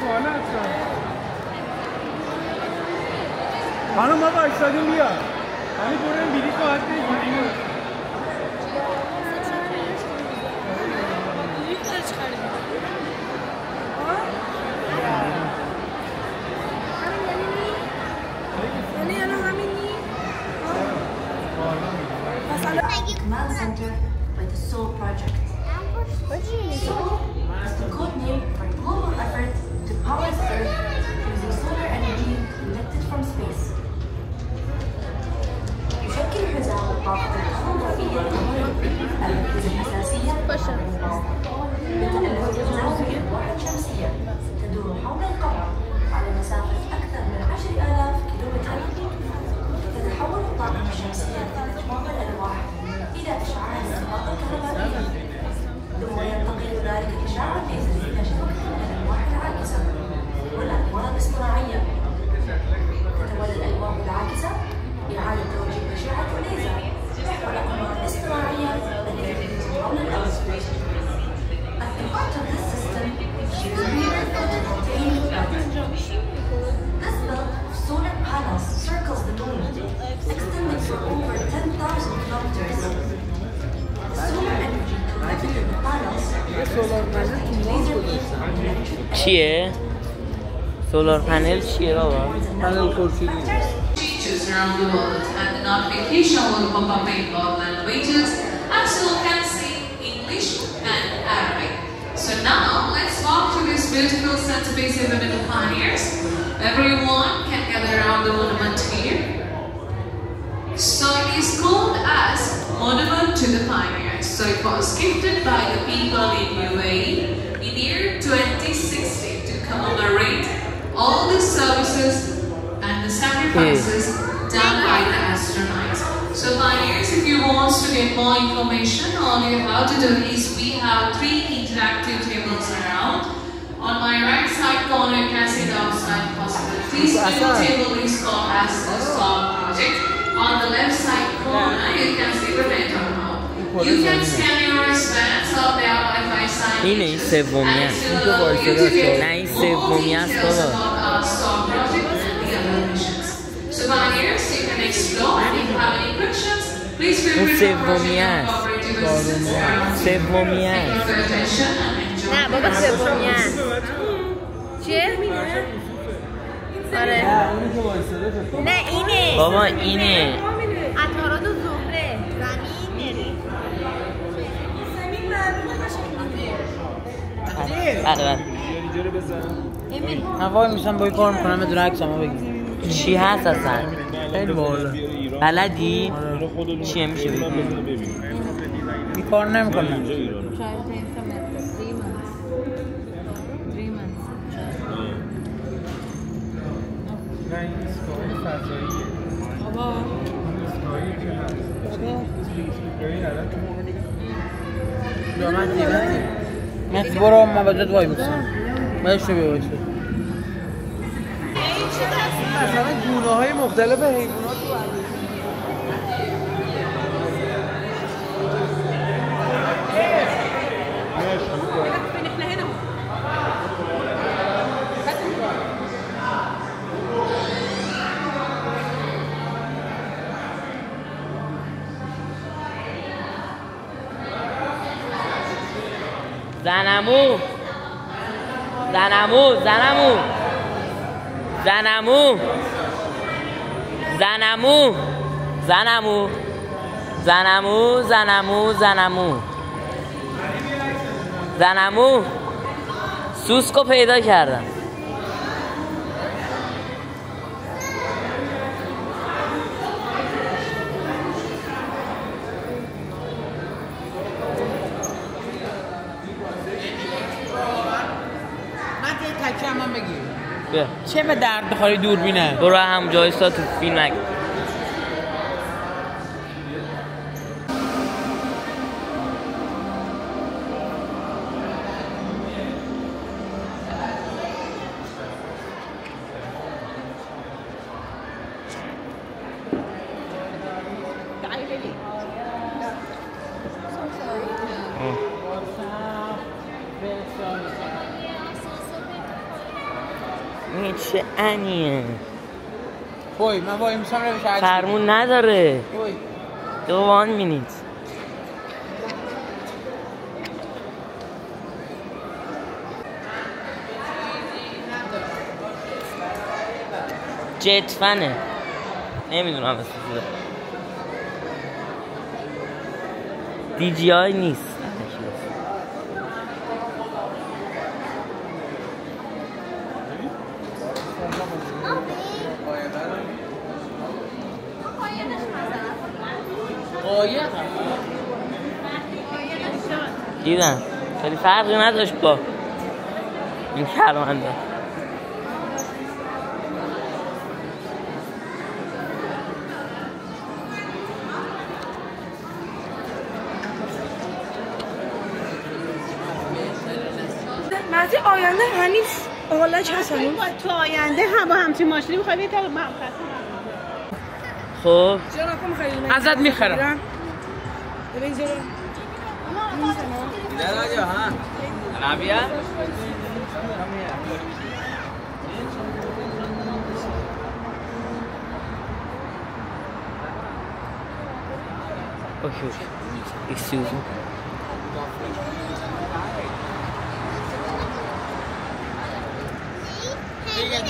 سوال هستم خانم ما بایستادیم بیا همین بریم بیلی خواهد بگیریم Command Center by the SOUL project. SOUL is the code name for a global effort to power the Earth using solar energy collected from space. يشكل حزام الطاقة الكهربائية المركزة الأساسية يتألف الحزام من ألواح شمسية تدور حول القمر على مسافة أكثر من 10,000 كيلومتر. تتحول الطاقة الشمسية من أجمع الألواح إلى إشعاع الطاقة الكهربائية ثم ينتقل ذلك الإشعاع الليزري إلى شبكة من الألواح العاكسة والأنوار الاصطناعية. تتولى الألواح العاكسة إعادة توجيه أشعة الليزر نحو الأقمار الاصطناعية التي تدور حول الأرض. At the heart of this system is a mirror photovoltaic belt. This belt of solar panels circles the moon, extending for over 10,000 kilometers. The solar energy collected in the panels is converted into laser beams and electric چیه؟ سولار پنل چیه بابا؟ پنل خورشیدی Teachers around the world and the notification will pop up in both languages as you can see English and Arabic. So now let's walk to this beautiful centerpiece of the Middle Pioneers. Everyone can gather around the monument here. So it is called as Monument to the Pioneers. So it was gifted by the people in UAE in year 2060 to commemorate all the services and the sacrifices done by the astronauts. So pioneers, if you want to get more information, all you have to do is we have 3 interactive tables around. On my right side corner, you can see the outside possibilities. The table is called as the SOUL project. On the left side corner, you can see the data map. You can scan your wristbands or their Wi-Fi sign. اینه این سومی هست نه این سومی هست بابا So pioneers, you can explore and if you have any questions, please feel free to سومی هست سومی هست نه بابا سومی هست چیه؟ آره نه اینه بابا اینه عطارد و زهره زمین بله من وای میشم با این کار میکنم بدون عکس ما بگیم چی هست اصلا؟ خیلی بالا بلدی؟ چیه میشه بگیم؟ این کار نمیکنم نه این ایستگاه فضاییه بابا این الان یا من دیگه مهدی برو ما بجد وای میسیم بایش رو بیایشه مثلا گونه های مختلف حیوانات زنمو زنمو زنمو زنمو زنمو زنمو زنمو زنمو زنمو زنمو سوسکو پیدا کردم من بگیر بیا چه به درد بخوری دوربینه برو هم جای تو فیلم نگیر این چه انیه وای من وای میشم روش عکس فرمون نداره وای 1 minute جت فنه نمیدونم اسمش دی جی آی نیست دیدم خیلی فرقی نداشت با این کرمنده مردی آینده هنیز اولش هست تو آینده هم با همچین ماشینی میخوای بیایی تا خب ازت میخرم Okay, excuse me. دیگه